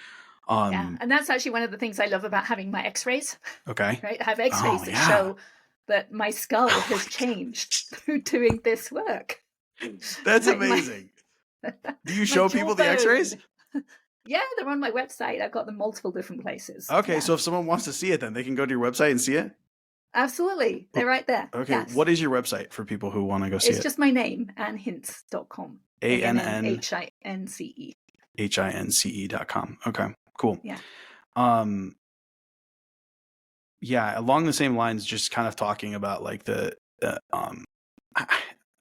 Yeah, and that's actually one of the things I love about having my X-rays. Okay. Right, I have X-rays that yeah. show that my skull has changed through doing this work. That's Like amazing. Do you my show people the X-rays? jawbone. Yeah, they're on my website. I've got them multiple different places. Okay, Yeah. so if someone wants to see it, then they can go to your website and see it? Absolutely. They're right there. Okay, Yes. what is your website for people who want to go see It's it? just my name, AnnHince.com. ANNHINCE. HINCE.com. Okay, cool. Yeah. Yeah, along the same lines, just kind of talking about like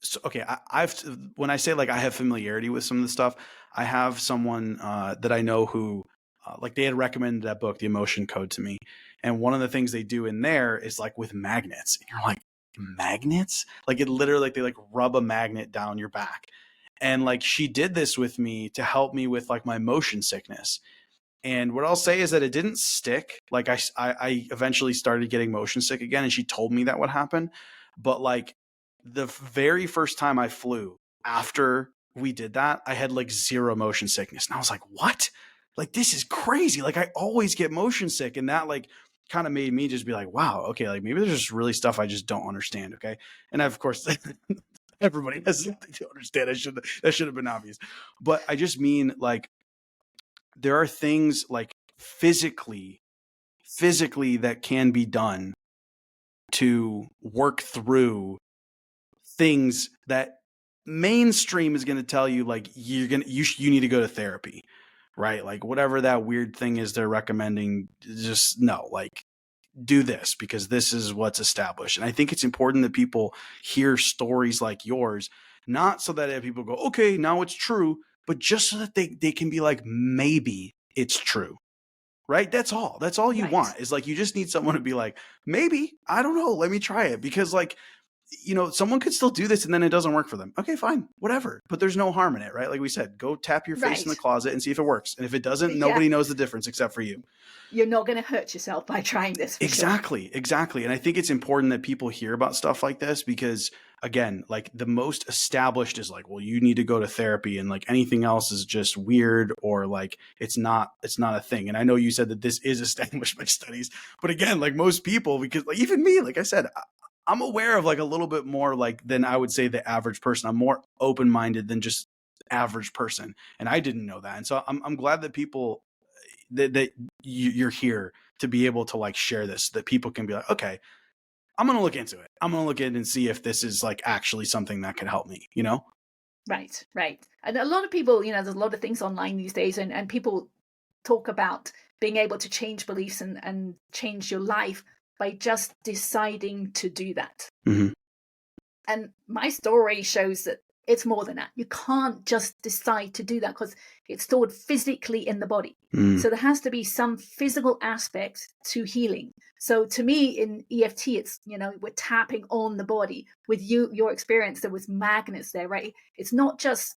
so, okay, I've when I say like I have familiarity with some of the stuff, I have someone that I know who like they had recommended that book, The Emotion Code, to me, and one of the things they do in there is like with magnets, and you're like, magnets? Like it literally like they like rub a magnet down your back, and like she did this with me to help me with like my motion sickness. And what I'll say is that it didn't stick. Like I eventually started getting motion sick again, and she told me that would happen. But like the very first time I flew after we did that, I had like zero motion sickness. And I was like, what? Like, this is crazy. Like, I always get motion sick. And that like kind of made me just be like, wow, okay, like maybe there's just really stuff I just don't understand. Okay. And of course, everybody has something to understand. That should have been obvious. But I just mean like there are things like physically that can be done to work through things that mainstream is going to tell you like you need to go to therapy, right? Like whatever that weird thing is they're recommending, just no, like do this because this is what's established. And I think it's important that people hear stories like yours, not so that people go, okay, now it's true, but just so that they can be like, maybe it's true. Right? That's all you Right. want is like, you just need someone to be like, maybe, I don't know, let me try it. Because like, someone could still do this and then it doesn't work for them. Okay, fine, whatever. But there's no harm in it, right? Like we said, go tap your face in the Right. closet and see if it works. And if it doesn't, Yeah. nobody knows the difference except for you. You're not going to hurt yourself by trying this. For Exactly. Sure. Exactly. And I think it's important that people hear about stuff like this because again, like the most established is like, well, you need to go to therapy and like anything else is just weird or like it's not a thing. And I know you said that this is established by studies, but again, like most people, because like even me, like I said, I'm aware of like a little bit more like than I would say the average person. I'm more open-minded than just average person. And I didn't know that. And so I'm glad that people that you're here to be able to like share this, that people can be like, okay, I'm going to look into it. I'm going to look in and see if this is like actually something that could help me, Right. And a lot of people, there's a lot of things online these days and people talk about being able to change beliefs and change your life by just deciding to do that. Mm-hmm. And my story shows that it's more than that. You can't just decide to do that because it's stored physically in the body. Mm. So there has to be some physical aspect to healing. So to me in EFT, it's, we're tapping on the body. With your experience, there was magnets there, right? It's not just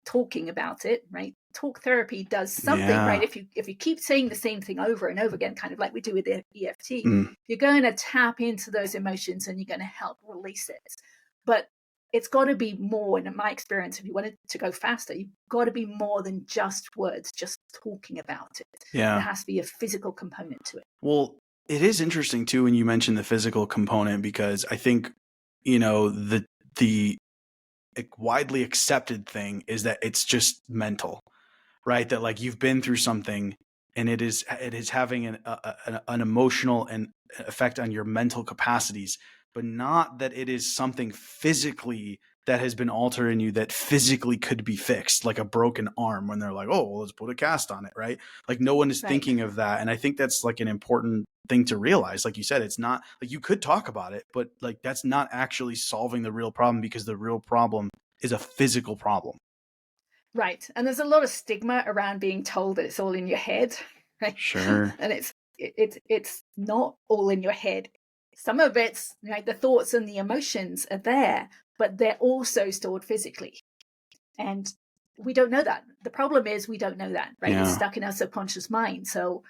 talking about it, right? Talk therapy does something, right? If you keep saying the same thing over and over again, kind of like we do with the EFT, you're going to tap into those emotions and you're going to help release it. But it's got to be more, and in my experience, if you wanted to go faster, you've got to be more than just words, just talking about it. Yeah. There has to be a physical component to it. Well, it is interesting too when you mention the physical component because I think, the widely accepted thing is that it's just mental, right? That like you've been through something and it is having an emotional and effect on your mental capacities, but not that it is something physically that has been altered in you that physically could be fixed, like a broken arm when they're like, oh, well, let's put a cast on it, right? Like no one is Right. thinking of that. And I think that's like an important thing to realize. Like you said, it's not like you could talk about it, but like that's not actually solving the real problem, because the real problem is a physical problem. Right. And there's a lot of stigma around being told that it's all in your head, right? Sure. And it's not all in your head. Some of it's, right, the thoughts and the emotions are there, but they're also stored physically. And we don't know that. The problem is we don't know that, right? It's Yeah. stuck in our subconscious mind. So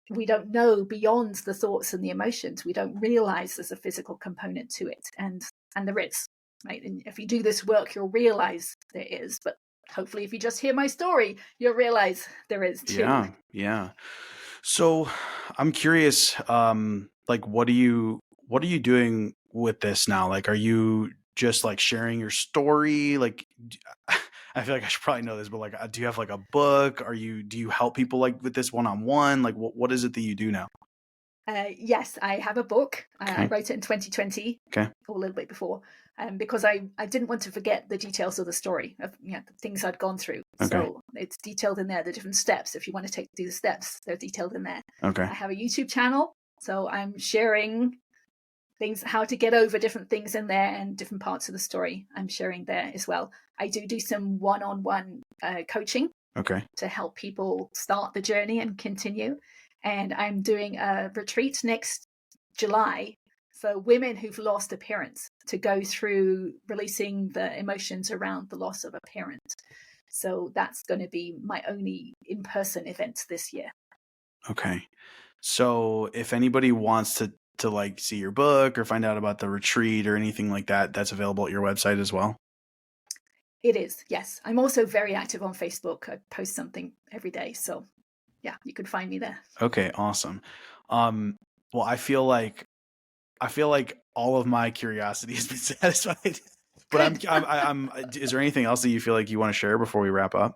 we don't know beyond the thoughts and the emotions. We don't realize there's a physical component to it. And there is, right? And if you do this work, you'll realize there is. But hopefully if you just hear my story, you'll realize there is too. Yeah. Yeah. So I'm curious, like what are you doing with this now? Like, are you just like sharing your story? Like, I feel like I should probably know this, but like, do you have like a book? Do you help people like with this one-on-one? Like, what is it that you do now? Yes, I have a book. I Okay. wrote it in 2020, Okay. or a little bit before, because I didn't want to forget the details of the story of the things I'd gone through. Okay. So it's detailed in there, the different steps. If you want to do the steps, they're detailed in there. Okay. I have a YouTube channel, so I'm sharing things, how to get over different things in there and different parts of the story. I'm sharing there as well. I do some one-on-one coaching. Okay. To help people start the journey and continue. And I'm doing a retreat next July for women who've lost a parent, to go through releasing the emotions around the loss of a parent. So that's going to be my only in-person event this year. Okay. So if anybody wants to like see your book or find out about the retreat or anything like that, that's available at your website as well. It is, yes. I'm also very active on Facebook. I post something every day. So yeah, you can find me there. Okay, awesome. Well, I feel like all of my curiosity has been satisfied. But Good. I'm is there anything else that you feel like you want to share before we wrap up?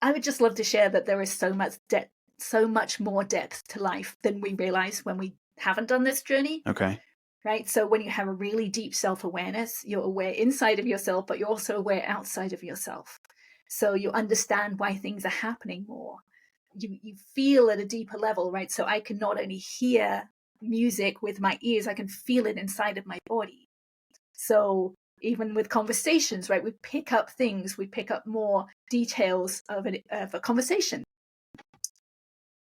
I would just love to share that there is so much more depth to life than we realize when we haven't done this journey, Okay. right? So when you have a really deep self-awareness, you're aware inside of yourself, but you're also aware outside of yourself. So you understand why things are happening more. You feel at a deeper level, right? So I can not only hear music with my ears, I can feel it inside of my body. So even with conversations, right, we pick up things, we pick up more details of a conversation.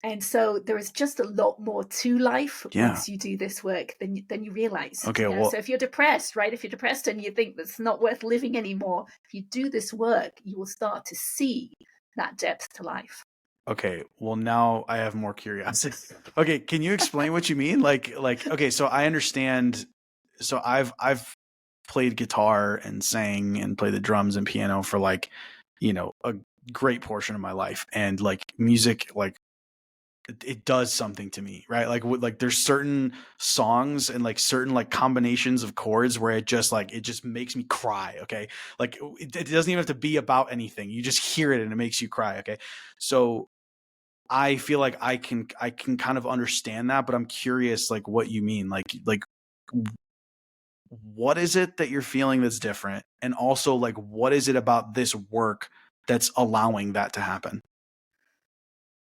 And so there is just a lot more to life once you do this work than you realize. Okay, well, so if you're depressed, right, if you're depressed and you think that's not worth living anymore, if you do this work, you will start to see that depth to life. okay, well now I have more curiosity. Okay, can you explain what you mean? Like okay, so I understand. So I've played guitar and sang and played the drums and piano for like, a great portion of my life, and like music, like it does something to me, right? Like there's certain songs and like certain like combinations of chords where it just makes me cry. Okay, like it doesn't even have to be about anything. You just hear it and it makes you cry. Okay, so I feel like I can kind of understand that, but I'm curious like what you mean. Like what is it that you're feeling that's different? And also like what is it about this work that's allowing that to happen?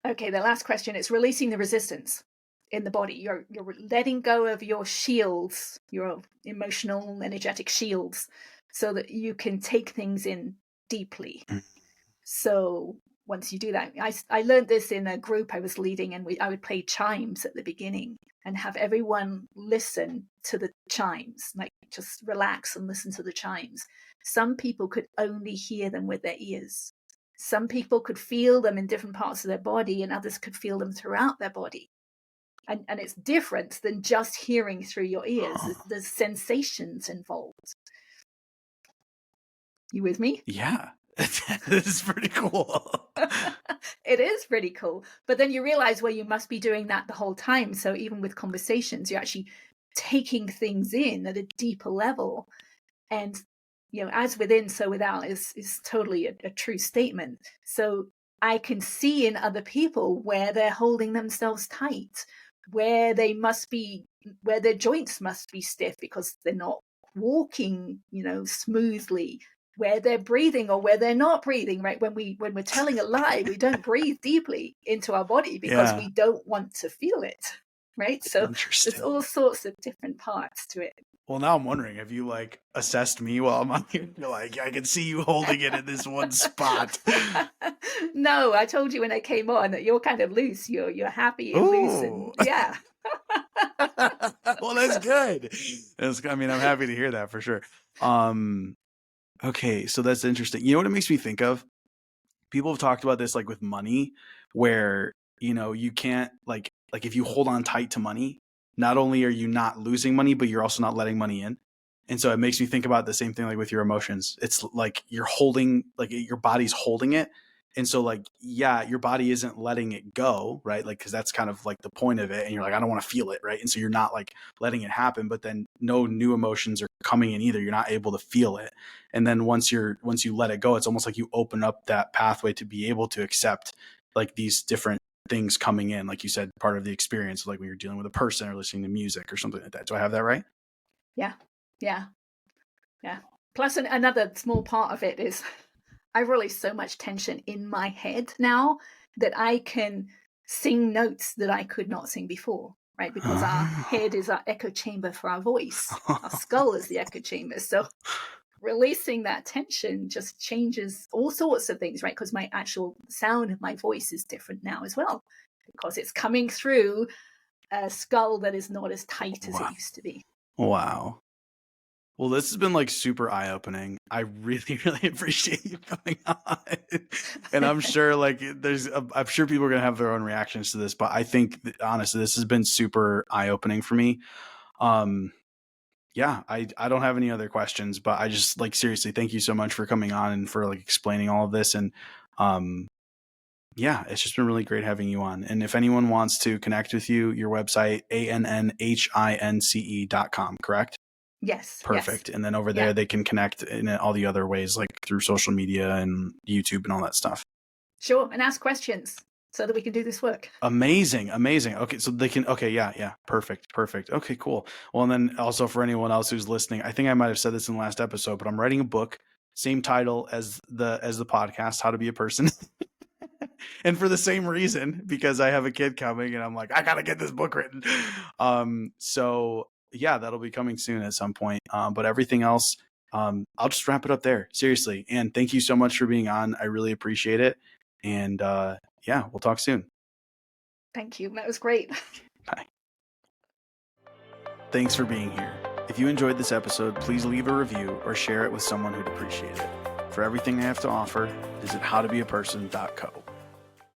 Okay, the last question is releasing the resistance in the body. You're letting go of your shields, your emotional, energetic shields, so that you can take things in deeply. Mm. So once you do that, I learned this in a group I was leading, and I would play chimes at the beginning and have everyone listen to the chimes, like just relax and listen to the chimes. Some people could only hear them with their ears. Some people could feel them in different parts of their body, and others could feel them throughout their body. And it's different than just hearing through your ears. There's sensations involved. You with me? Yeah. This is pretty cool. It is pretty cool. But then you realize, well, you must be doing that the whole time. So even with conversations, you're actually taking things in at a deeper level. And, as within, so without is totally a true statement. So I can see in other people where they're holding themselves tight, where their joints must be stiff because they're not walking, smoothly, where they're breathing or where they're not breathing, right? When we're telling a lie, we don't breathe deeply into our body because we don't want to feel it, right? So there's all sorts of different parts to it. Well, now I'm wondering, have you like assessed me while I'm on here? You're like, I can see you holding it in this one spot. No, I told you when I came on that you're kind of loose. You're happy and loose, and yeah. Well, that's good. I'm happy to hear that for sure. Okay, so that's interesting. You know what it makes me think of? People have talked about this like with money, where you can't like if you hold on tight to money, not only are you not losing money, but you're also not letting money in. And so it makes me think about the same thing like with your emotions. It's like you're holding, like your body's holding it. And so like, yeah, your body isn't letting it go, right? Like, cause that's kind of like the point of it. And you're like, I don't want to feel it, right? And so you're not like letting it happen, but then no new emotions are coming in either. You're not able to feel it. And then once you let it go, it's almost like you open up that pathway to be able to accept like these different things coming in, like you said, part of the experience, like when you're dealing with a person or listening to music or something like that. Do I have that right? Yeah. Plus another small part of it is I release so much tension in my head now that I can sing notes that I could not sing before, right? Because our head is our echo chamber for our voice. Our skull is the echo chamber. So releasing that tension just changes all sorts of things, right? Because my actual sound of my voice is different now as well, because it's coming through a skull that is not as tight as it used to be. Wow. Well, this has been like super eye-opening. I really, really appreciate you coming on. And I'm sure like I'm sure people are going to have their own reactions to this, but I think honestly, this has been super eye-opening for me. Yeah, I don't have any other questions, but I just like seriously, thank you so much for coming on and for like explaining all of this. And yeah, it's just been really great having you on. And if anyone wants to connect with you, your website, ANNHINCE.com, correct? Yes. Perfect. Yes. And then over there, they can connect in all the other ways, like through social media and YouTube and all that stuff. Sure. And ask questions so that we can do this work. Amazing. Okay. So they can, okay. Yeah. Perfect. Okay, cool. Well, and then also for anyone else who's listening, I think I might've said this in the last episode, but I'm writing a book, same title as the podcast, How to Be a Person. And for the same reason, because I have a kid coming and I'm like, I got to get this book written. So yeah, that'll be coming soon at some point. But everything else, I'll just wrap it up there. Seriously. And thank you so much for being on. I really appreciate it. And yeah, we'll talk soon. Thank you. That was great. Bye. Thanks for being here. If you enjoyed this episode, please leave a review or share it with someone who'd appreciate it. For everything I have to offer, visit howtobeaperson.co.